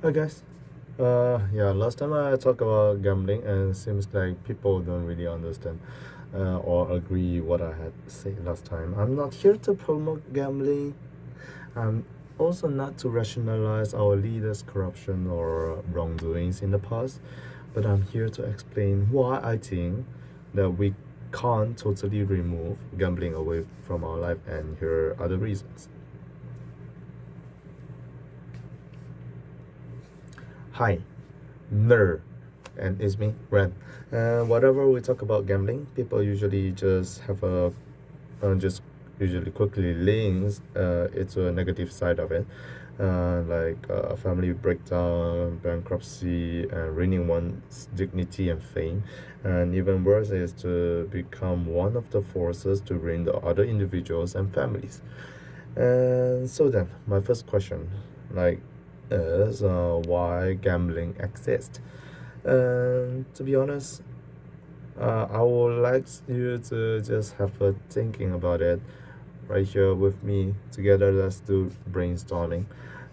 Hi guys. Yeah, last time I talked about gambling, and seems like people don't really understand or agree what I had said last time. I'm not here to promote gambling. I'm also not to rationalize our leaders' corruption or wrongdoings in the past, but I'm here to explain why I think that we can't totally remove gambling away from our life, and here are the reasons. Hi, nerd, and it's me, Ren. Whatever we talk about gambling, people usually just have a just usually quickly links it to a negative side of it, like family breakdown, bankruptcy, and ruining one's dignity and fame, and even worse is to become one of the forces to ruin the other individuals and families. And so then, my first question, like, is why gambling exists. And to be honest, I would like you to just have a thinking about it right here with me together. Let's do brainstorming,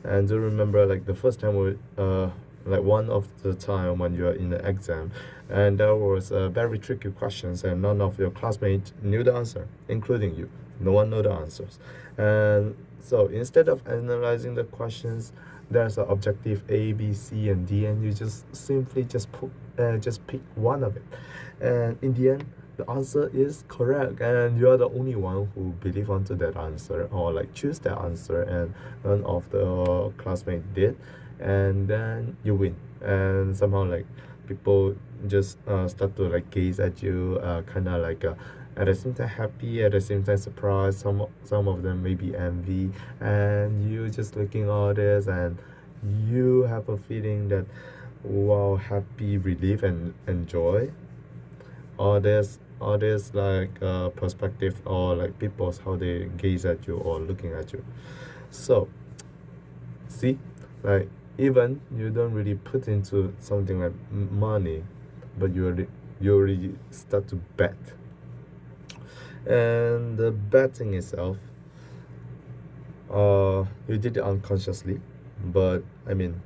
and do remember like the first time like one of the time when you're in the exam, and there was very tricky questions, and none of your classmates knew the answer, including you. No one knew the answers, and so instead of analyzing the questions, there's an objective A, B, C, and D, and you just simply just pick one of it, and in the end the answer is correct, and you're the only one who believe onto that answer or like choose that answer, and none of the classmates did, and then you win. And somehow like people just start to like gaze at you, kind of like at the same time happy, at the same time surprised. Some of them maybe envy, and you just looking all this, and you have a feeling that wow, happy, relief, and joy. All this like perspective, or like people's how they gaze at you or looking at you. So see, like, even you don't really put into something like money, but you already start to bet. And the betting itself, you did it unconsciously, but I mean,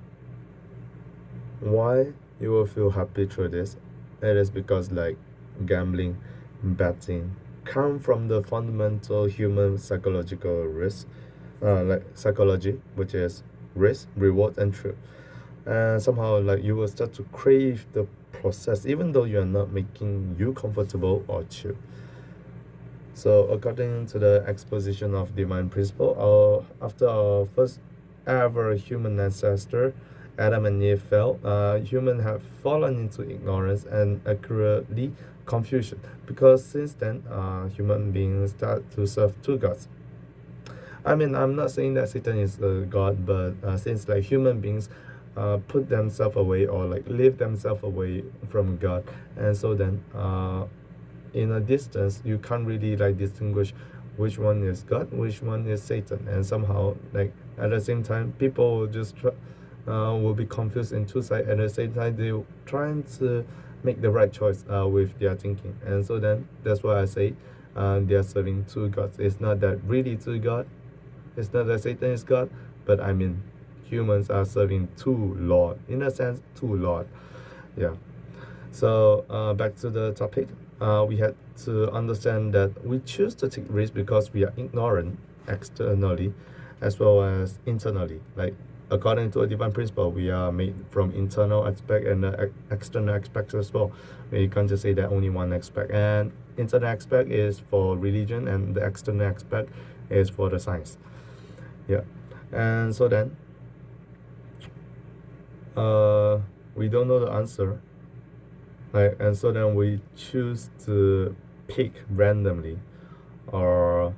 why you will feel happy through this? It is because like gambling, betting come from the fundamental human psychological risk, like psychology, which is risk, reward, and thrill. And somehow like you will start to crave the process, even though you are not making you comfortable or chill. So according to the exposition of divine principle, after our first ever human ancestor, Adam and Eve fell, humans have fallen into ignorance and accurately confusion. Because since then, human beings start to serve two gods. I mean, I'm not saying that Satan is a god, but since like human beings put themselves away, or like leave themselves away from God, and so then in a distance you can't really like distinguish which one is God, which one is Satan, and somehow like at the same time people will just will be confused in two sides. At the same time they trying to make the right choice with their thinking, and so then that's why I say they are serving two gods. It's not that really two God, it's not that Satan is God, but I mean humans are serving two Lord, in a sense two Lord. Yeah. So back to the topic, we had to understand that we choose to take risks because we are ignorant externally as well as internally. Like according to a divine principle, we are made from internal aspect and external aspects as well. We can't just say that only one aspect. And internal aspect is for religion, and the external aspect is for the science. Yeah. And so then, we don't know the answer, right? And so then we choose to pick randomly, or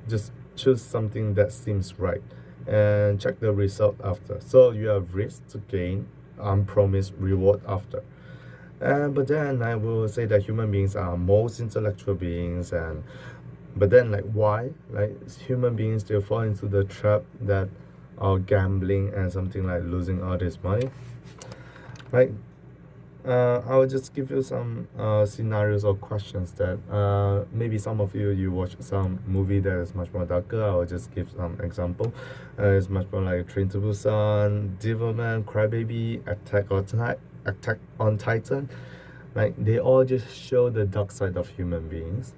just choose something that seems right, and check the result after. So you have risk to gain unpromised reward after. And but then I will say that human beings are most intellectual beings, and but then like why like human beings still fall into the trap that are gambling and something like losing all this money, right? I will just give you some scenarios or questions that maybe some of you watch some movie that is much more darker. I will just give some example. It's much more like Train to Busan, Devilman, Crybaby, Attack on Titan. Like they all just show the dark side of human beings.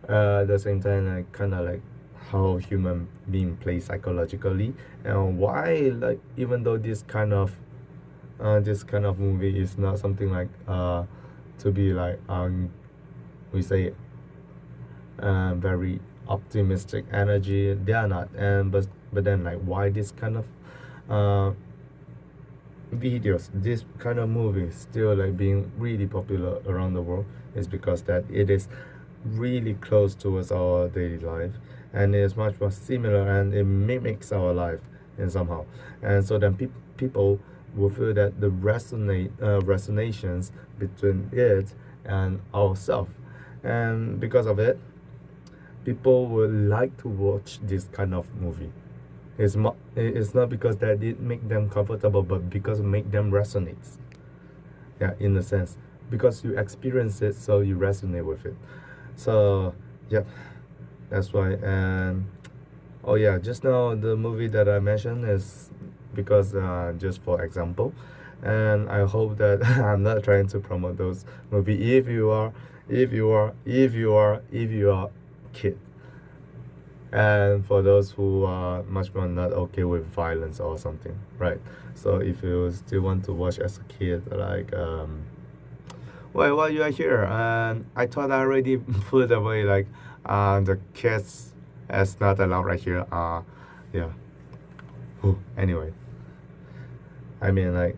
At the same time, like kind of like how human being play psychologically, and why, like, even though this kind of movie is not something like to be like we say very optimistic energy, they are not. And but then, like, why this kind of uh videos, this kind of movies still like being really popular around the world, is because that it is really close towards our daily life, and it is much more similar, and it mimics our life in somehow. And so then people will feel that the resonations between it and ourselves, and because of it, people would like to watch this kind of movie. It's not because that it make them comfortable, but because it make them resonate. Yeah, in a sense, because you experience it, so you resonate with it. So yep, that's why. And oh yeah, just now the movie that I mentioned is because just for example, and I hope that I'm not trying to promote those movie. If you are kid, and for those who are much more not okay with violence or something, right? So if you still want to watch as a kid, like well, while you are here, and I thought I already put away like the kids as not allowed right here. Yeah. Anyway, I mean, like,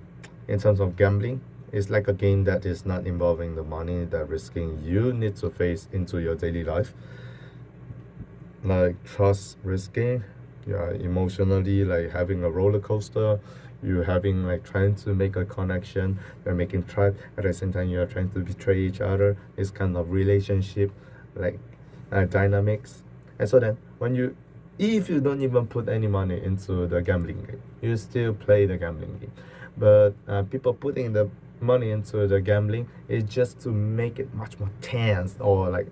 in terms of gambling, it's like a game that is not involving the money that risking you need to face into your daily life, like trust risking. Yeah, emotionally, like having a roller coaster. You having like trying to make a connection. You're making trust at the same time. You're trying to betray each other. This kind of relationship, like dynamics. And so then, if you don't even put any money into the gambling game, you still play the gambling game. But people putting the money into the gambling is just to make it much more tense, or like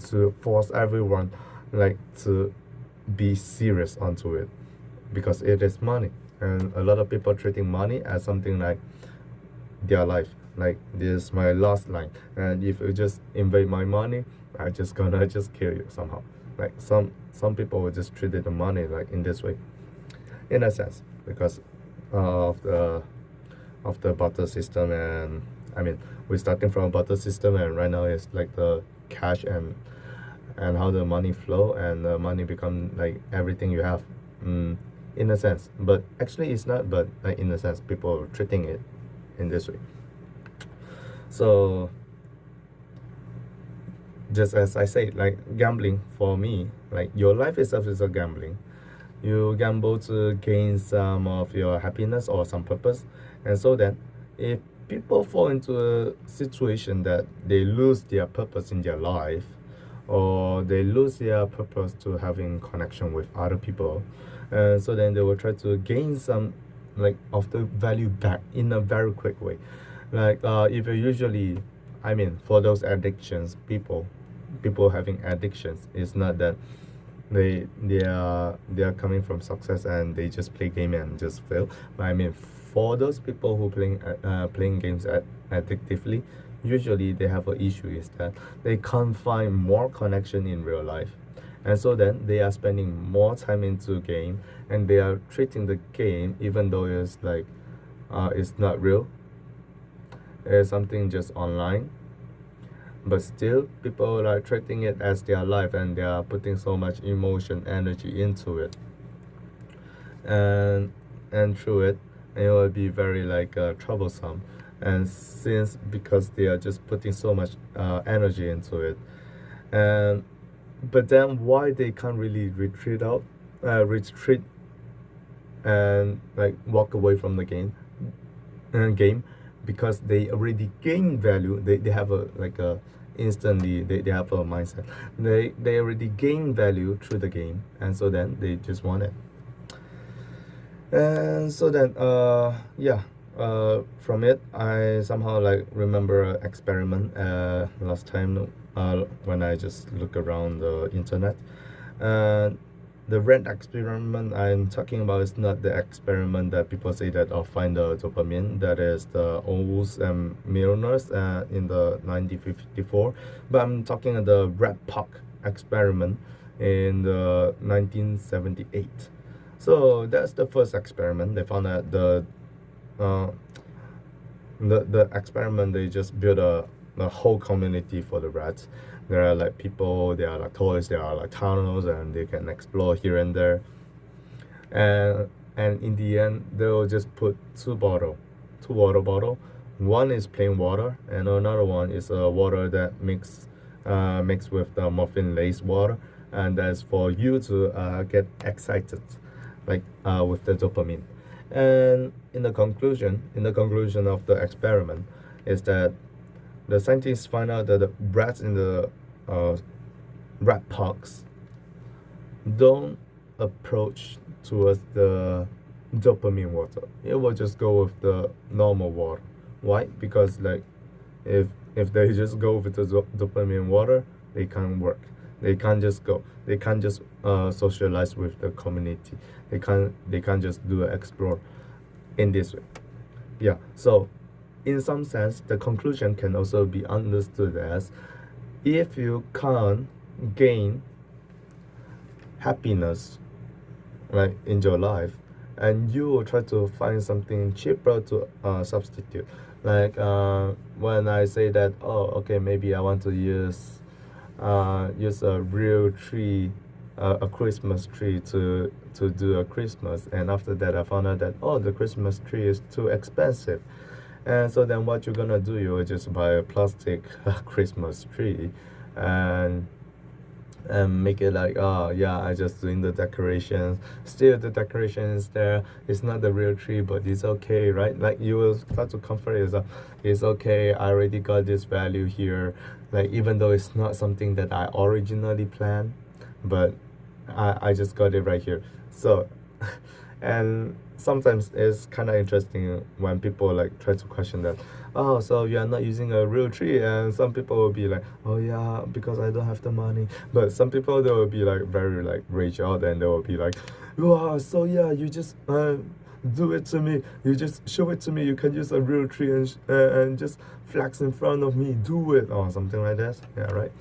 to force everyone like to be serious onto it, because it is money, and a lot of people treating money as something like their life. Like, this is my last line, and if you just invade my money, I just gonna just kill you somehow. Like, some people will just treat the money like in this way, in a sense, because of the barter system. And I mean, we're starting from a barter system, and right now it's like the cash, and how the money flow, and the money become like everything you have, in a sense. But actually it's not, but like, in a sense, people are treating it in this way. So just as I said, like, gambling for me, like, your life itself is a gambling. You gamble to gain some of your happiness or some purpose. And so then, if people fall into a situation that they lose their purpose in their life, or they lose their purpose to having connection with other people, and so then they will try to gain some like of the value back in a very quick way. Like, if you usually, I mean, for those addictions, people having addictions, it's not that they are coming from success and they just play game and just fail. But I mean, for those people who playing games addictively, usually they have an issue, is that they can't find more connection in real life, and so then they are spending more time into game, and they are treating the game, even though it's like it's not real, it's something just online, but still people are treating it as their life, and they are putting so much emotion, energy into it, and through it, it will be very like troublesome. And since, because they are just putting so much energy into it, and but then why they can't really retreat and like walk away from the game, because they already gain value. They have a like a instantly, they have a mindset, they already gain value through the game, and so then they just want it. And so then yeah, From it, I somehow like remember an experiment last time when I just look around the internet. And the red experiment I'm talking about is not the experiment that people say that I'll find the dopamine. That is the Owls and Milners in the 1954. But I'm talking of the red puck experiment in the 1978. So that's the first experiment. They found that uh, the experiment they just built a whole community for the rats. There are like people, there are like toys, there are like tunnels, and they can explore here and there. And in the end, they will just put two water bottle. One is plain water, and another one is water that mixed with the muffin lace water, and that's for you to get excited, like with the dopamine. And in the conclusion of the experiment, is that the scientists find out that the rats in the uh, rat parks don't approach towards the dopamine water. It will just go with the normal water. Why? Because like if if they just go with the dopamine water, they can't work. They can't just go. They can't just socialize with the community. They can't just do explore in this way. Yeah. So in some sense, the conclusion can also be understood as if you can't gain happiness like in your life, and you will try to find something cheaper to substitute, like when I say that, oh, okay, maybe I want to use a real tree, a Christmas tree to do a Christmas, and after that I found out that, oh, the Christmas tree is too expensive. And so then what you're gonna do, you will just buy a plastic Christmas tree, and make it like, oh yeah, I just doing the decorations. Still the decoration is there. It's not the real tree, but it's okay, right? Like you will start to comfort yourself. It's okay, I already got this value here. Like even though it's not something that I originally planned, but I just got it right here. So and sometimes it's kind of interesting when people like try to question that, oh, so you are not using a real tree, and some people will be like, oh yeah, because I don't have the money. But some people, they will be like very like rage out, and they will be like, wow, so yeah, you just do it to me, you just show it to me, you can use a real tree and just flex in front of me, do it, or something like that. Yeah, right.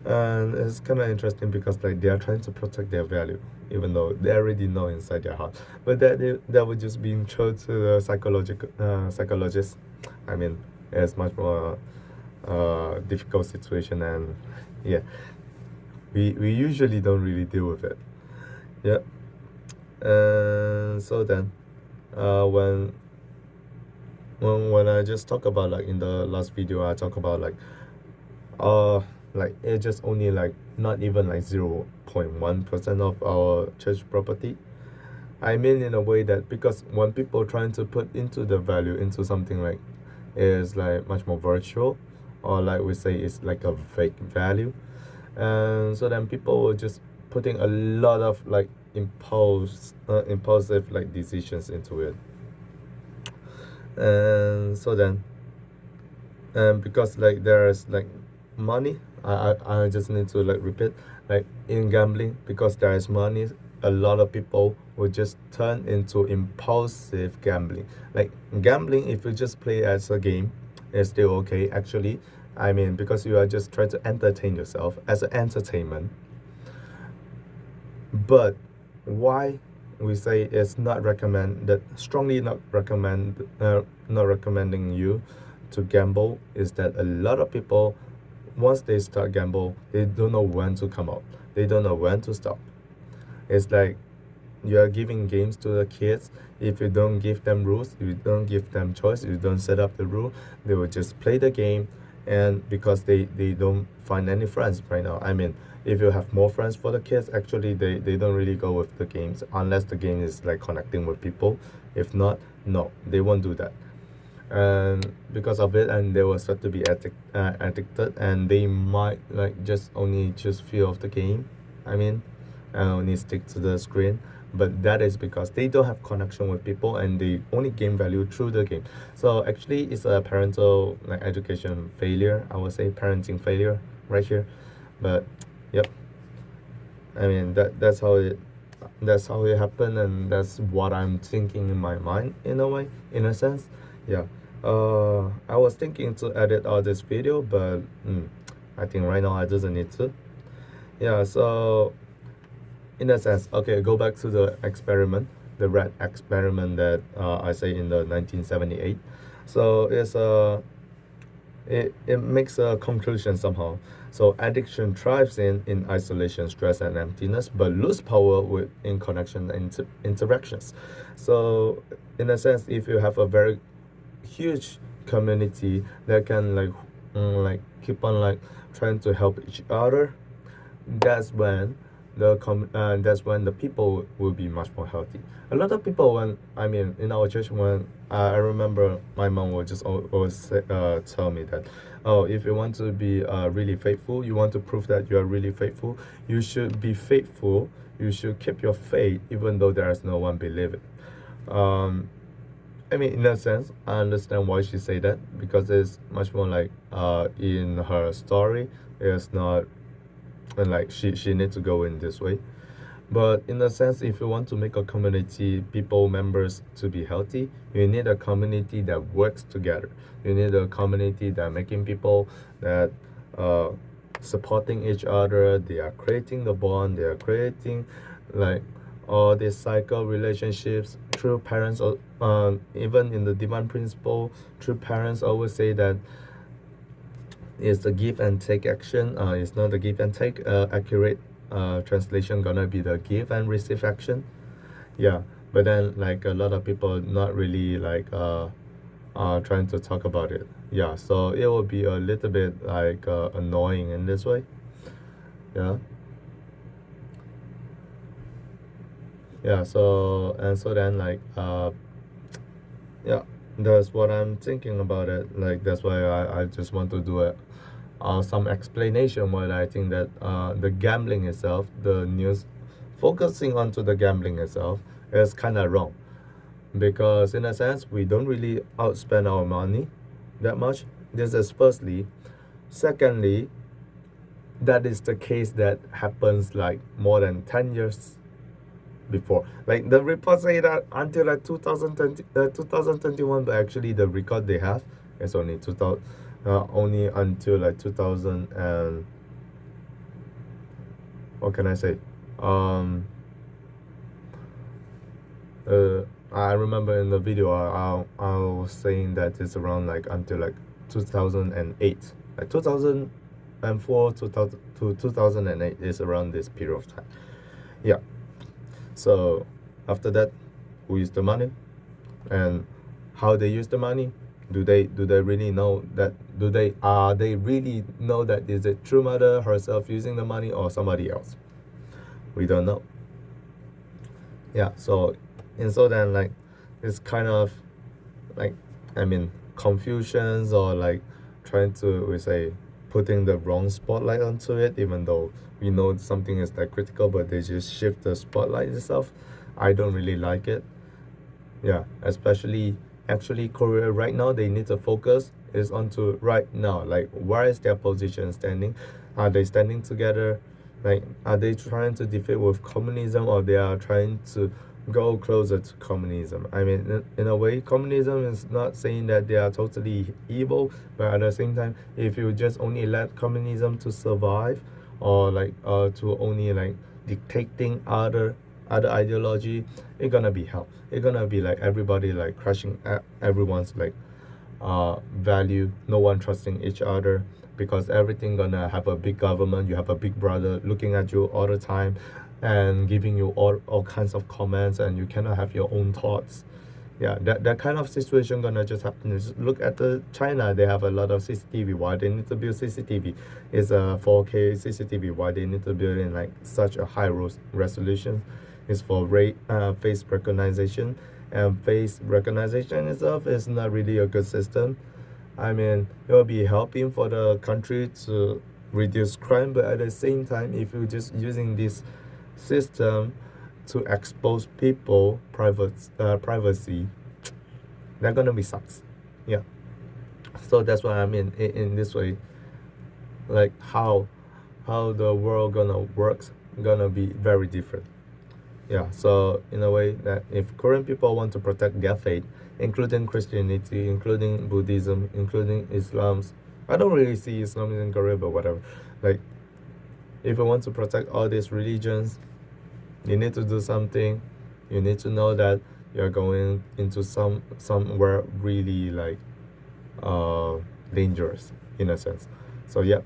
And it's kind of interesting because like they are trying to protect their value, even though they already know inside their heart. But that would just be intro to the psychological psychologist. I mean, it's much more difficult situation, and yeah, we usually don't really deal with it. Yeah. And so then when when I just talk about, like in the last video, I talk about uh like it's just only like not even like 0.1% of our church property. I mean, in a way that because when people trying to put into the value into something like is like much more virtual, or like we say it's like a fake value, and so then people will just putting a lot of like impulsive like decisions into it. And so then, and because like there's like money, I just need to like repeat, like in gambling, because there is money, a lot of people will just turn into impulsive gambling. Like gambling, if you just play as a game, it's still okay actually. I mean, because you are just trying to entertain yourself as an entertainment. But why we say it's not recommended, strongly not recommending you to gamble, is that a lot of people, once they start gamble, they don't know when to come out, they don't know when to stop. It's like you are giving games to the kids. If you don't give them rules, if you don't give them choice, if you don't set up the rule, they will just play the game. And because they don't find any friends right now, I mean, if you have more friends for the kids, actually they don't really go with the games unless the game is like connecting with people. If not, no, they won't do that. And because of it, and they will start to be addicted, and they might like just only choose few of the game, I mean, and only stick to the screen. but that is because they don't have connection with people and they only gain value through the game. So actually it's a parental like education failure, I would say parenting failure right here. But yep, I mean that's how it happened, and that's what I'm thinking in my mind in a way, in a sense. Yeah. I was thinking to edit all this video, but I think right now I doesn't need to. Yeah, so in a sense, okay, go back to the experiment, the rat experiment that I say in the 1978. So it makes a conclusion somehow. So addiction thrives in isolation, stress, and emptiness, but lose power with in connection and interactions. So in a sense, if you have a very huge community that can like keep on like trying to help each other, that's when that's when the people will be much more healthy. A lot of people, when I mean in our church, when I remember my mom would just always say, tell me that, oh, if you want to be really faithful, you want to prove that you are really faithful, you should be faithful, you should keep your faith even though there is no one believe it. I mean, in a sense, I understand why she say that, because it's much more like in her story, it's not, and like she needs to go in this way. But in a sense, if you want to make a community, people members to be healthy, you need a community that works together. You need a community that making people that uh supporting each other. They are creating the bond. They are creating like all these cycle relationships through parents. Even in the divine principle, through parents always say that it's the give and take action. It's not the give and take. Accurate translation gonna be the give and receive action. Yeah, but then like a lot of people not really like trying to talk about it. Yeah, so it will be a little bit like annoying in this way. Yeah. Yeah. So and so then like yeah, that's what I'm thinking about it. Like that's why I just want to do it. Some explanation why I think that the gambling itself, the news focusing onto the gambling itself is kind of wrong, because in a sense we don't really outspend our money that much. This is firstly. Secondly, that is the case that happens like more than 10 years before. Like the report say that until like 2020, 2021, but actually the record they have is only 2000, only until like 2000 and what can I say? Um, I remember in the video I was saying that it's around like until like 2008, like 2004 2000 to 2008 is around this period of time. Yeah. So after that, who use the money and how they use the money? Do they really know that? Do they really know that is it true mother herself using the money or somebody else? We don't know. Yeah. So then like it's kind of like, I mean, confusions or like trying to, we say, putting the wrong spotlight onto it, even though we know something is that critical, but they just shift the spotlight itself. I don't really like it. Yeah, especially actually Korea right now, they need to focus is onto right now. Like, where is their position standing? Are they standing together? Like, are they trying to defeat with communism, or they are trying to go closer to communism? I mean, in a way, communism is not saying that they are totally evil, but at the same time, if you just only let communism to survive, or like to only like dictating other ideology, it's gonna be hell. It's gonna be like everybody like crushing everyone's like value, no one trusting each other, because everything gonna have a big government. You have a big brother looking at you all the time and giving you all kinds of comments, and you cannot have your own thoughts. Yeah, that kind of situation gonna just happen. Just look at the China, they have a lot of CCTV. Why they need to build CCTV? It's a 4K CCTV. Why they need to build in like such a high resolution? It's for face recognition, and face recognition itself is not really a good system. I mean, it will be helping for the country to reduce crime, but at the same time, if you're just using this system to expose people privacy, they're gonna be sucks. Yeah. So that's what I mean in this way, like how the world gonna works gonna be very different. Yeah, so in a way that if Korean people want to protect their faith, including Christianity, including Buddhism, including Islam's, I don't really see Islam in Korea, but whatever. Like, if you want to protect all these religions, you need to do something. You need to know that you're going into somewhere really like uh dangerous in a sense. So yeah,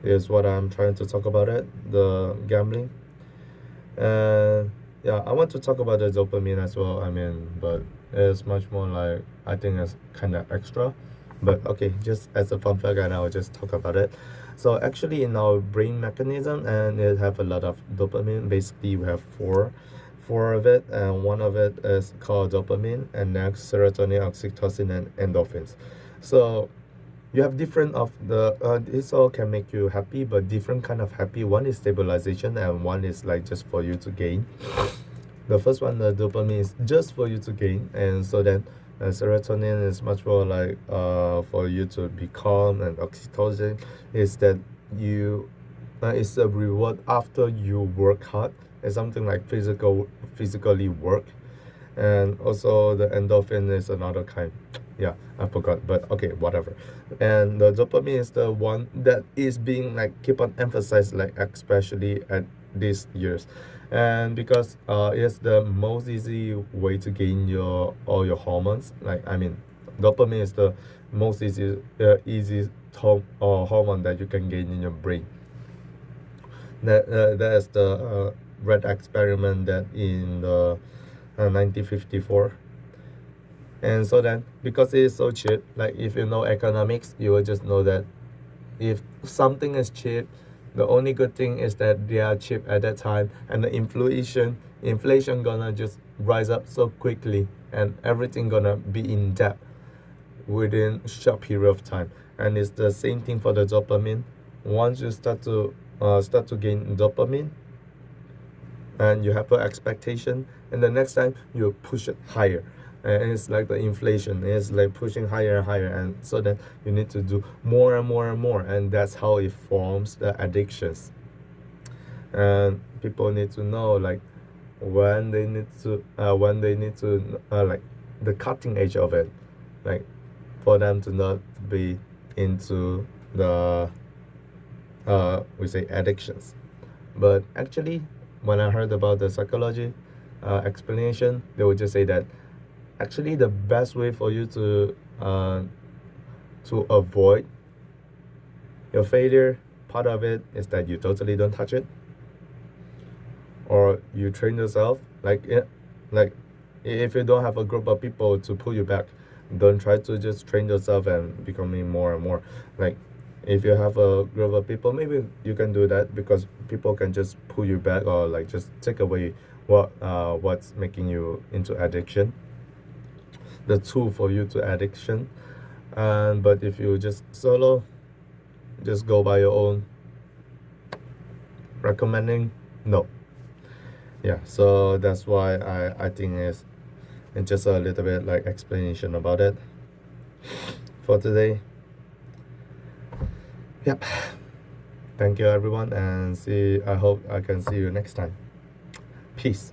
is what I'm trying to talk about it, the gambling. And yeah, I want to talk about the dopamine as well. I mean, but it's much more like, I think it's kind of extra. But okay, just as a fun fact, and I will just talk about it. So actually, in our brain mechanism, and it have a lot of dopamine. Basically, we have four of it, and one of it is called dopamine, and next serotonin, oxytocin, and endorphins. So you have different of the this all can make you happy, but different kind of happy. One is stabilization, and one is like just for you to gain. The first one, the dopamine, is just for you to gain, and so then serotonin is much more like for you to be calm, and oxytocin is that you it's a reward after you work hard. It's something like physically work. And also the endorphin is another kind. Yeah, I forgot, but okay, whatever. And the dopamine is the one that is being like keep on emphasized, like especially at these years. And because it's the most easy way to gain your all your hormones. Like, I mean, dopamine is the most easy hormone that you can gain in your brain. That is the red experiment that in the 1954. And so then, because it is so cheap, like if you know economics, you will just know that if something is cheap, the only good thing is that they are cheap at that time, and the inflation gonna just rise up so quickly, and everything gonna be in debt within a short period of time. And it's the same thing for the dopamine. Once you start to gain dopamine, and you have an expectation, and the next time you push it higher, and it's like the inflation, it's like pushing higher and higher, and so then you need to do more and more and more, and that's how it forms the addictions. And people need to know, like, when they need to like the cutting edge of it, like for them to not be into the we say addictions. But actually, when I heard about the psychology explanation, they would just say that actually the best way for you to avoid your failure, part of it is that you totally don't touch it, or you train yourself. Like if you don't have a group of people to pull you back, don't try to just train yourself and becoming more and more. Like, if you have a group of people, maybe you can do that, because people can just pull you back, or like just take away what's making you into addiction, the tool for you to addiction. And but if you just solo, just go by your own, recommending, no. Yeah, so that's why I think it's just a little bit like explanation about it for today. Yep. Thank you everyone, and I hope I can see you next time. Peace.